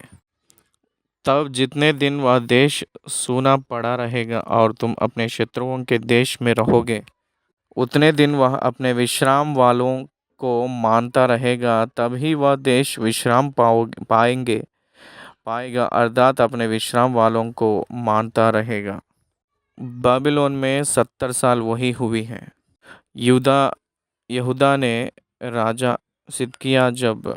तब जितने दिन वह देश सूना पड़ा रहेगा और तुम अपने शत्रुओं के देश में रहोगे, उतने दिन वह अपने विश्राम वालों को मानता रहेगा। तभी वह देश विश्राम पाएगा, अर्थात अपने विश्राम वालों को मानता रहेगा। बाबिलोन में 70 साल वही हुई है। यहूदा यहूदा ने राजा सिदकिय्याह जब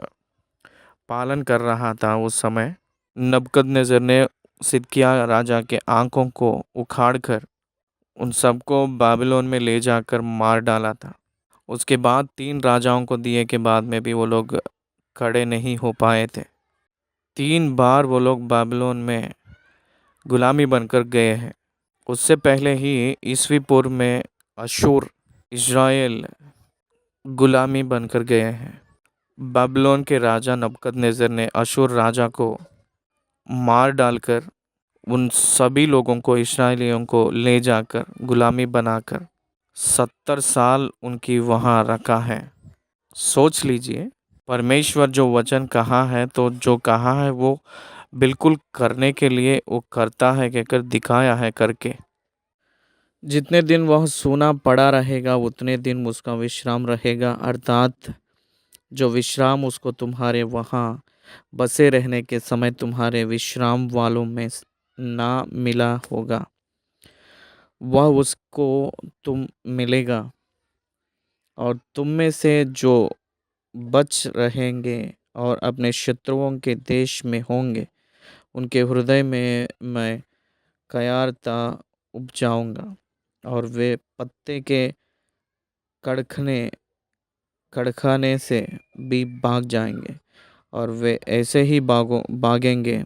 पालन कर रहा था, उस समय नबूकदनेस्सर ने सिदकिय्याह राजा के आंखों को उखाड़कर उन सबको बाबिलोन में ले जाकर मार डाला था। उसके बाद 3 राजाओं को दिए के बाद में भी वो लोग खड़े नहीं हो पाए थे। 3 बार वो लोग बाबिलोन में गुलामी बनकर गए हैं। उससे पहले ही ईसवी पूर्व में अशूर इज़राइल गुलामी बनकर गए हैं। बाबिलोन के राजा नबूकदनेस्सर ने अशूर राजा को मार डालकर उन सभी लोगों को, इस्राएलियों को ले जाकर गुलामी बनाकर 70 साल उनकी वहाँ रखा है। सोच लीजिए, परमेश्वर जो वचन कहा है, तो जो कहा है वो बिल्कुल करने के लिए वो करता है कहकर दिखाया है करके। जितने दिन वह सूना पड़ा रहेगा उतने दिन उसका विश्राम रहेगा, अर्थात जो विश्राम उसको तुम्हारे वहाँ बसे रहने के समय तुम्हारे विश्राम वालों में ना मिला होगा, वह उसको तुम मिलेगा। और तुम में से जो बच रहेंगे और अपने शत्रुओं के देश में होंगे, उनके हृदय में मैं कयारता उपजाऊंगा, और वे पत्ते के कड़खने खड़खाने से भी भाग जाएंगे, और वे ऐसे ही भागेंगे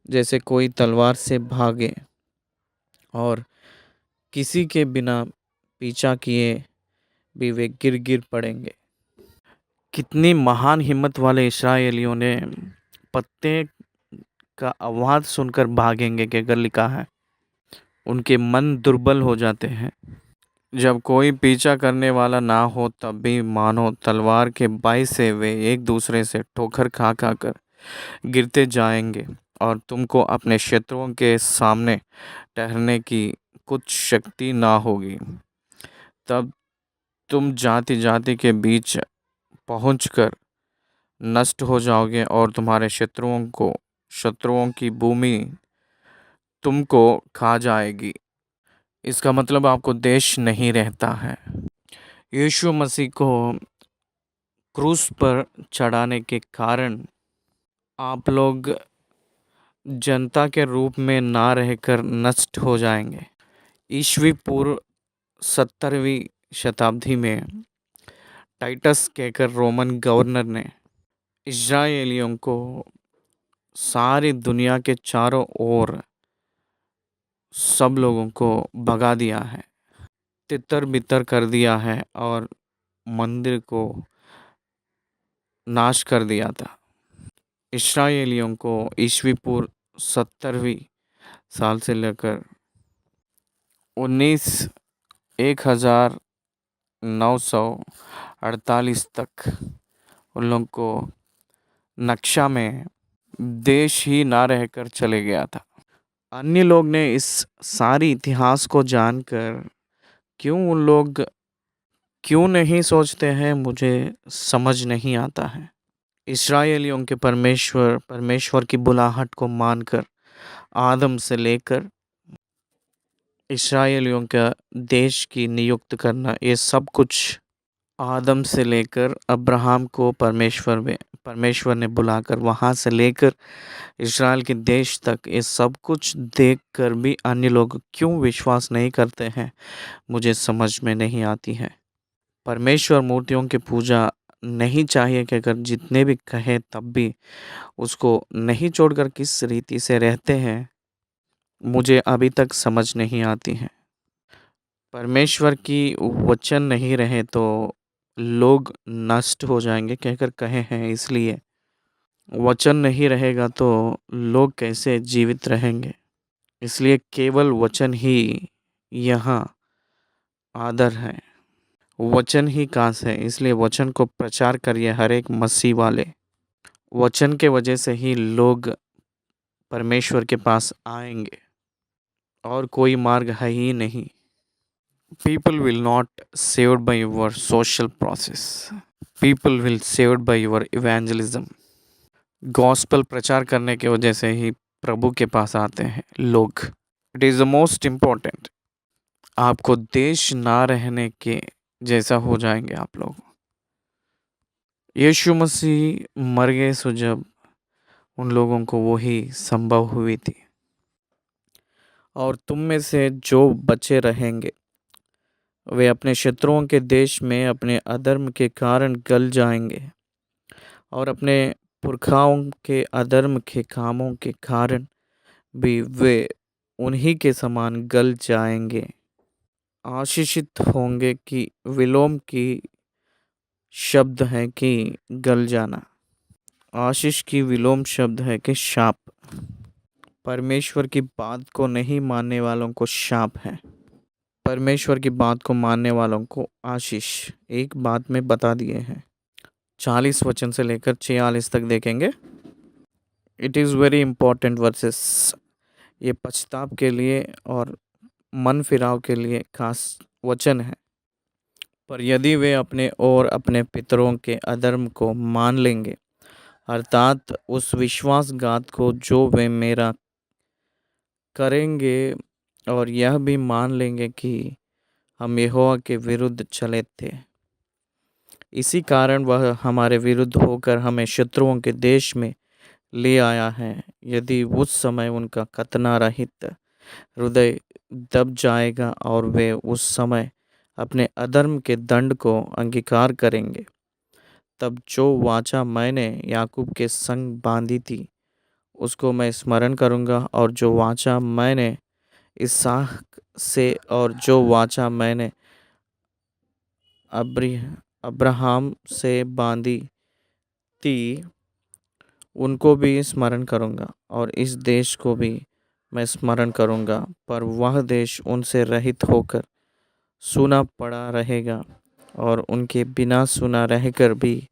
जैसे कोई तलवार से भागे, और किसी के बिना पीछा किए भी वे गिर गिर पड़ेंगे। कितनी महान हिम्मत वाले इस्राएलियों ने पत्ते का आवाज सुनकर भागेंगे के अगर लिखा है। उनके मन दुर्बल हो जाते हैं। जब कोई पीछा करने वाला ना हो तब भी मानो तलवार के बाई से वे एक दूसरे से ठोकर खा खा कर गिरते जाएंगे, और तुमको अपने शत्रुओं के सामने ठहरने की कुछ शक्ति ना होगी। तब तुम जाति जाति के बीच पहुंचकर नष्ट हो जाओगे, और तुम्हारे शत्रुओं की भूमि तुमको खा जाएगी। इसका मतलब आपको देश नहीं रहता है। यीशु मसीह को क्रूस पर चढ़ाने के कारण आप लोग जनता के रूप में ना रहकर नष्ट हो जाएंगे। ईस्वी पूर्व 70वीं शताब्दी में टाइटस कहकर रोमन गवर्नर ने इस्राएलियों को सारी दुनिया के चारों ओर सब लोगों को भगा दिया है, तितर बितर कर दिया है, और मंदिर को नाश कर दिया था। इस्राएलियों को ईस्वी पूर्व 70वीं साल से लेकर 1948 तक उन लोगों को नक्शा में देश ही ना रहकर चले गया था। अन्य लोग ने इस सारी इतिहास को जानकर क्यों नहीं सोचते हैं, मुझे समझ नहीं आता है। इस्राएलियों के परमेश्वर की बुलाहट को मानकर आदम से लेकर इस्राएलियों का देश की नियुक्त करना, ये सब कुछ आदम से लेकर अब्राहम को परमेश्वर ने बुलाकर वहाँ से लेकर इस्राएल के देश तक, ये सब कुछ देखकर भी अन्य लोग क्यों विश्वास नहीं करते हैं, मुझे समझ में नहीं आती है। परमेश्वर मूर्तियों की पूजा नहीं चाहिए कि अगर जितने भी कहे तब भी उसको नहीं छोड़कर किस रीति से रहते हैं, मुझे अभी तक समझ नहीं आती है। परमेश्वर की वचन नहीं रहे तो लोग नष्ट हो जाएंगे कहकर कहे हैं, इसलिए वचन नहीं रहेगा तो लोग कैसे जीवित रहेंगे। इसलिए केवल वचन ही यहाँ आदर है, वचन ही कांस है। इसलिए वचन को प्रचार करिए हर एक मसीह वाले। वचन के वजह से ही लोग परमेश्वर के पास आएंगे, और कोई मार्ग है ही नहीं। People will not saved by your social process. People will saved by your evangelism. Gospel प्रचार करने की वजह से ही प्रभु के पास आते हैं लोग। It is the most important. आपको देश ना रहने के जैसा हो जाएंगे आप लोग। यीशु मसीह मर गए सो जब उन लोगों को वही संभव हुई थी, और तुम में से जो बचे रहेंगे वे अपने शत्रुओं के देश में अपने अधर्म के कारण गल जाएंगे, और अपने पुरखाओं के अधर्म के कामों के कारण भी वे उन्हीं के समान गल जाएंगे। आशीषित होंगे कि विलोम की शब्द है कि गल जाना, आशीष की विलोम शब्द है कि शाप। परमेश्वर की बात को नहीं मानने वालों को शाप है, परमेश्वर की बात को मानने वालों को आशीष। एक बात में बता दिए हैं। 40 वचन से लेकर 46 तक देखेंगे। It is very important versus. ये पछताव के लिए और मन फिराव के लिए खास वचन है। पर यदि वे अपने और अपने पितरों के अधर्म को मान लेंगे, अर्थात उस विश्वासघात को जो वे मेरा करेंगे, और यह भी मान लेंगे कि हम यहोवा के विरुद्ध चले थे, इसी कारण वह हमारे विरुद्ध होकर हमें शत्रुओं के देश में ले आया है। यदि उस समय उनका खतना रहित हृदय दब जाएगा और वे उस समय अपने अधर्म के दंड को अंगीकार करेंगे। तब जो वाचा मैंने याकूब के संग बांधी थी उसको मैं स्मरण करूँगा, और जो वाचा मैंने इसहाक से और जो वाचा मैंने अब्री अब्राहम से बांधी थी उनको भी स्मरण करूँगा, और इस देश को भी मैं स्मरण करूँगा। पर वह देश उनसे रहित होकर सूना पड़ा रहेगा, और उनके बिना सुना रहकर भी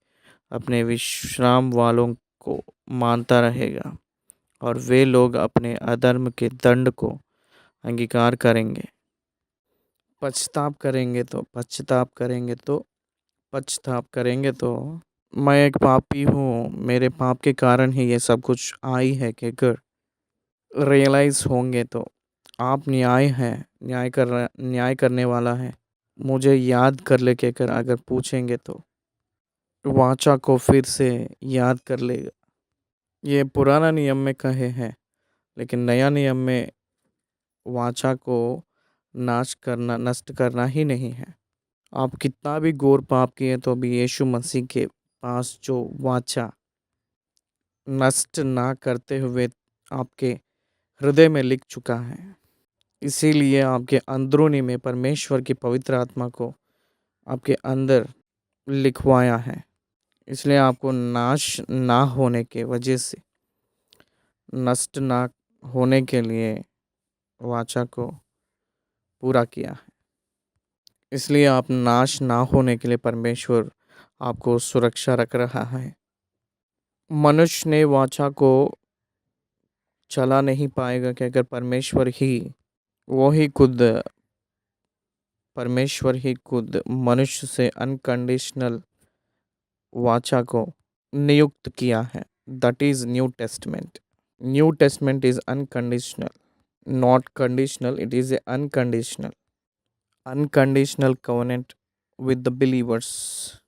अपने विश्राम वालों को मानता रहेगा, और वे लोग अपने अधर्म के दंड को अंगीकार करेंगे। पश्चाताप करेंगे तो मैं एक पापी हूँ, मेरे पाप के कारण ही ये सब कुछ आई है कहकर रियलाइज होंगे तो आप न्याय करने वाला है, मुझे याद कर ले कहकर अगर पूछेंगे तो वाचा को फिर से याद कर लेगा। ये पुराना नियम में कहे हैं, लेकिन नया नियम में वाचा को नष्ट करना ही नहीं है। आप कितना भी घोर पाप किए तो भी यीशु मसीह के पास जो वाचा नष्ट ना करते हुए आपके हृदय में लिख चुका है, इसीलिए आपके अंदरूनी में परमेश्वर की पवित्र आत्मा को आपके अंदर लिखवाया है। इसलिए आपको नाश ना होने के वजह से, नष्ट ना होने के लिए वाचा को पूरा किया है। इसलिए आप नाश ना होने के लिए परमेश्वर आपको सुरक्षा रख रहा है। मनुष्य ने वाचा को चला नहीं पाएगा कि अगर परमेश्वर ही खुद मनुष्य से अनकंडीशनल वाचा को नियुक्त किया है। That is new testament is unconditional, not conditional, it is a unconditional covenant with the believers.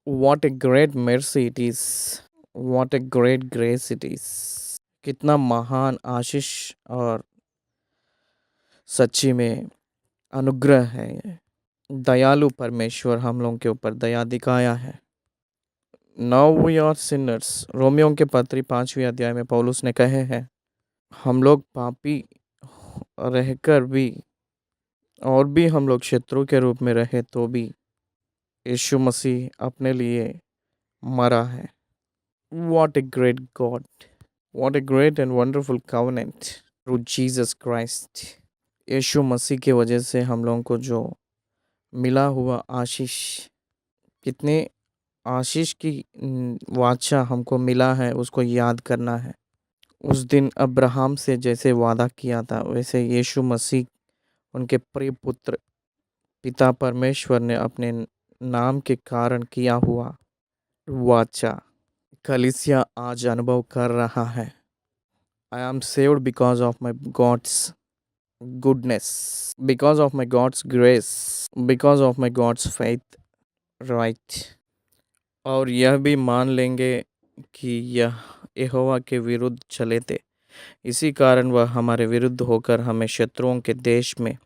What a great mercy it is, what a great grace it is. कितना महान आशीष और सच्ची में अनुग्रह है ये। दयालु परमेश्वर हम लोगों के ऊपर दया दिखाया है। नाउ वी आर सिनर्स, रोमियो के पत्री 5वीं अध्याय में पौलुस ने कहे हैं, हम लोग पापी रहकर भी और भी हम लोग शत्रु के रूप में रहे तो भी यीशु मसीह अपने लिए मरा है। What a great God, what a great and wonderful covenant through Jesus Christ. यीशु मसीह के वजह से हम लोगों को जो मिला हुआ आशीष, कितने आशीष की वाचा हमको मिला है उसको याद करना है। उस दिन अब्राहम से जैसे वादा किया था वैसे यीशु मसीह उनके प्रिय पुत्र पिता परमेश्वर ने अपने नाम के कारण किया हुआ वाचा कलीसिया आज अनुभव कर रहा है। I am saved because of my God's goodness, because of my God's grace, because of my God's faith, right? और यह भी मान लेंगे कि यह यहोवा के विरुद्ध चले थे, इसी कारण वह हमारे विरुद्ध होकर हमें शत्रुओं के देश में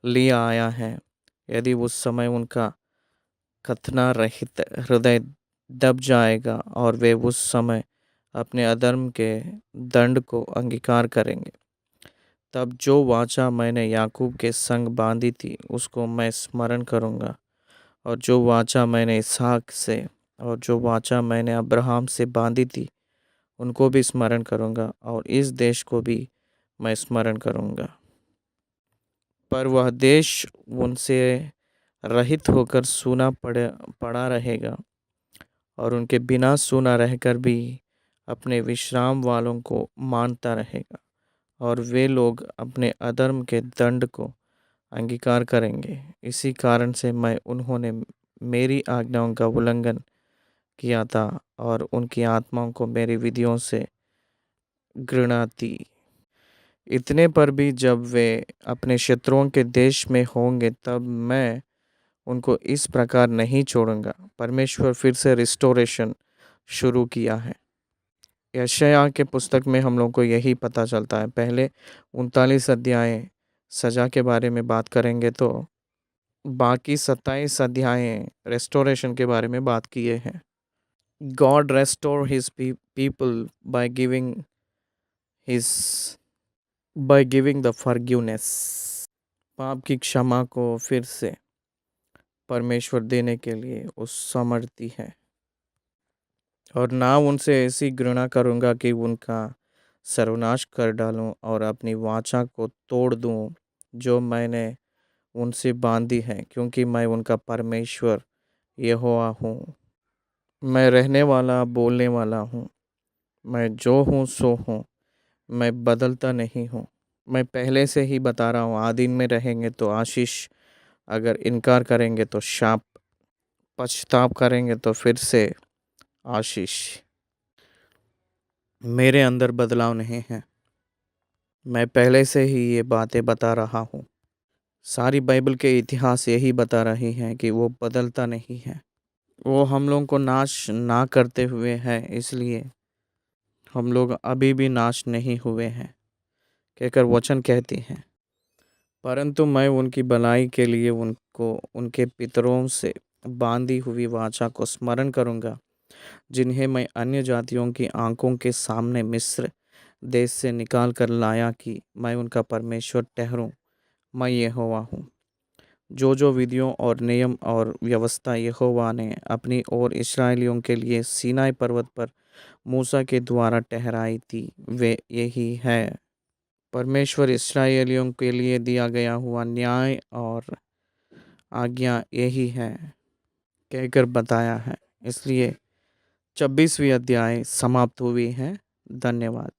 लिया आया है। यदि उस समय उनका कथना रहित हृदय दब जाएगा और वे उस समय अपने अधर्म के दंड को अंगीकार करेंगे, तब जो वाचा मैंने याकूब के संग बांधी थी उसको मैं स्मरण करूँगा, और जो वाचा मैंने इसहाक से और जो वाचा मैंने अब्राहम से बांधी थी उनको भी स्मरण करूँगा, और इस देश को भी मैं स्मरण करूँगा। पर वह देश उनसे रहित होकर सूना पड़ा रहेगा, और उनके बिना सूना रहकर भी अपने विश्राम वालों को मानता रहेगा, और वे लोग अपने अधर्म के दंड को अंगीकार करेंगे। इसी कारण से उन्होंने मेरी आज्ञाओं का उल्लंघन किया था और उनकी आत्माओं को मेरी विधियों से घृणा थी। इतने पर भी जब वे अपने शत्रुओं के देश में होंगे तब मैं उनको इस प्रकार नहीं छोड़ूंगा। परमेश्वर फिर से रिस्टोरेशन शुरू किया है। यशायाह के पुस्तक में हम लोग को यही पता चलता है। पहले 39 अध्याय सज़ा के बारे में बात करेंगे तो बाकी 27 अध्याय रेस्टोरेशन के बारे में बात किए हैं। God restore his people his by giving the forgiveness. पाप की क्षमा को फिर से परमेश्वर देने के लिए उस समर्थी है। और ना उनसे ऐसी घृणा करूँगा कि उनका सर्वनाश कर डालूं और अपनी वाचा को तोड़ दूं जो मैंने उनसे बांधी है, क्योंकि मैं उनका परमेश्वर यहोवा हूँ। मैं रहने वाला बोलने वाला हूँ। मैं जो हूँ सो हूँ। मैं बदलता नहीं हूँ। मैं पहले से ही बता रहा हूँ, आदि में रहेंगे तो आशीष, अगर इनकार करेंगे तो शाप, पछताप करेंगे तो फिर से आशीष। मेरे अंदर बदलाव नहीं है। मैं पहले से ही ये बातें बता रहा हूँ। सारी बाइबल के इतिहास यही बता रही हैं कि वो बदलता नहीं है। वो हम लोगों को नाश ना करते हुए है, इसलिए हम लोग अभी भी नाश नहीं हुए हैं कहकर वचन कहती हैं। परंतु मैं उनकी भलाई के लिए उनको उनके पितरों से बांधी हुई वाचा को स्मरण करूँगा, जिन्हें मैं अन्य जातियों की आंखों के सामने मिस्र देश से निकाल कर लाया, कि मैं उनका परमेश्वर ठहरूं। मैं यहोवा हूँ। जो जो विधियों और नियम और व्यवस्था यहोवा ने अपनी और इस्राएलियों के लिए सीनाई पर्वत पर मूसा के द्वारा ठहराई थी, वे यही है। परमेश्वर इस्राएलियों के लिए दिया गया हुआ न्याय और आज्ञा यही है कहकर बताया है। इसलिए 26वीं अध्याय समाप्त हुई है। धन्यवाद।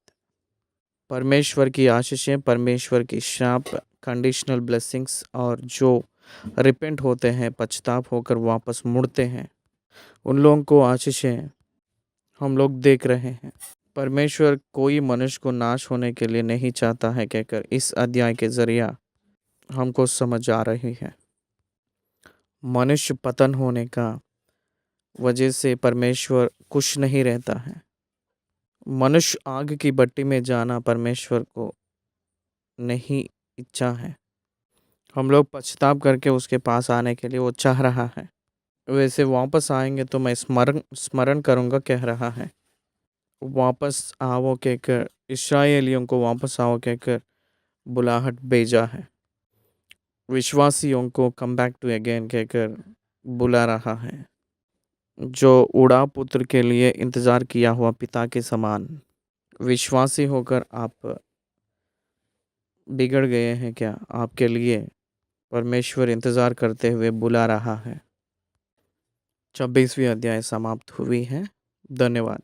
परमेश्वर की आशीषें, परमेश्वर की शाप, कंडीशनल ब्लेसिंग्स, और जो रिपेंट होते हैं, पछताप होकर वापस मुड़ते हैं, उन लोगों को आशीषें हम लोग देख रहे हैं। परमेश्वर कोई मनुष्य को नाश होने के लिए नहीं चाहता है कहकर इस अध्याय के जरिया हमको समझ आ रही है। मनुष्य पतन होने का वजह से परमेश्वर खुश नहीं रहता है। मनुष्य आग की भट्टी में जाना परमेश्वर को नहीं इच्छा है। हम लोग पछताप करके उसके पास आने के लिए वो चाह रहा है। वैसे वापस आएंगे तो मैं स्मरण करूँगा कह रहा है। वापस आओ कहकर, इस्राएलियों को वापस आओ कहकर बुलाहट भेजा है। विश्वासियों को कम बैक टू अगेन कहकर बुला रहा है। जो उड़ा पुत्र के लिए इंतज़ार किया हुआ पिता के समान विश्वासी होकर आप बिगड़ गए हैं क्या? आपके लिए परमेश्वर इंतज़ार करते हुए बुला रहा है। 26वीं अध्याय समाप्त हुई है। धन्यवाद।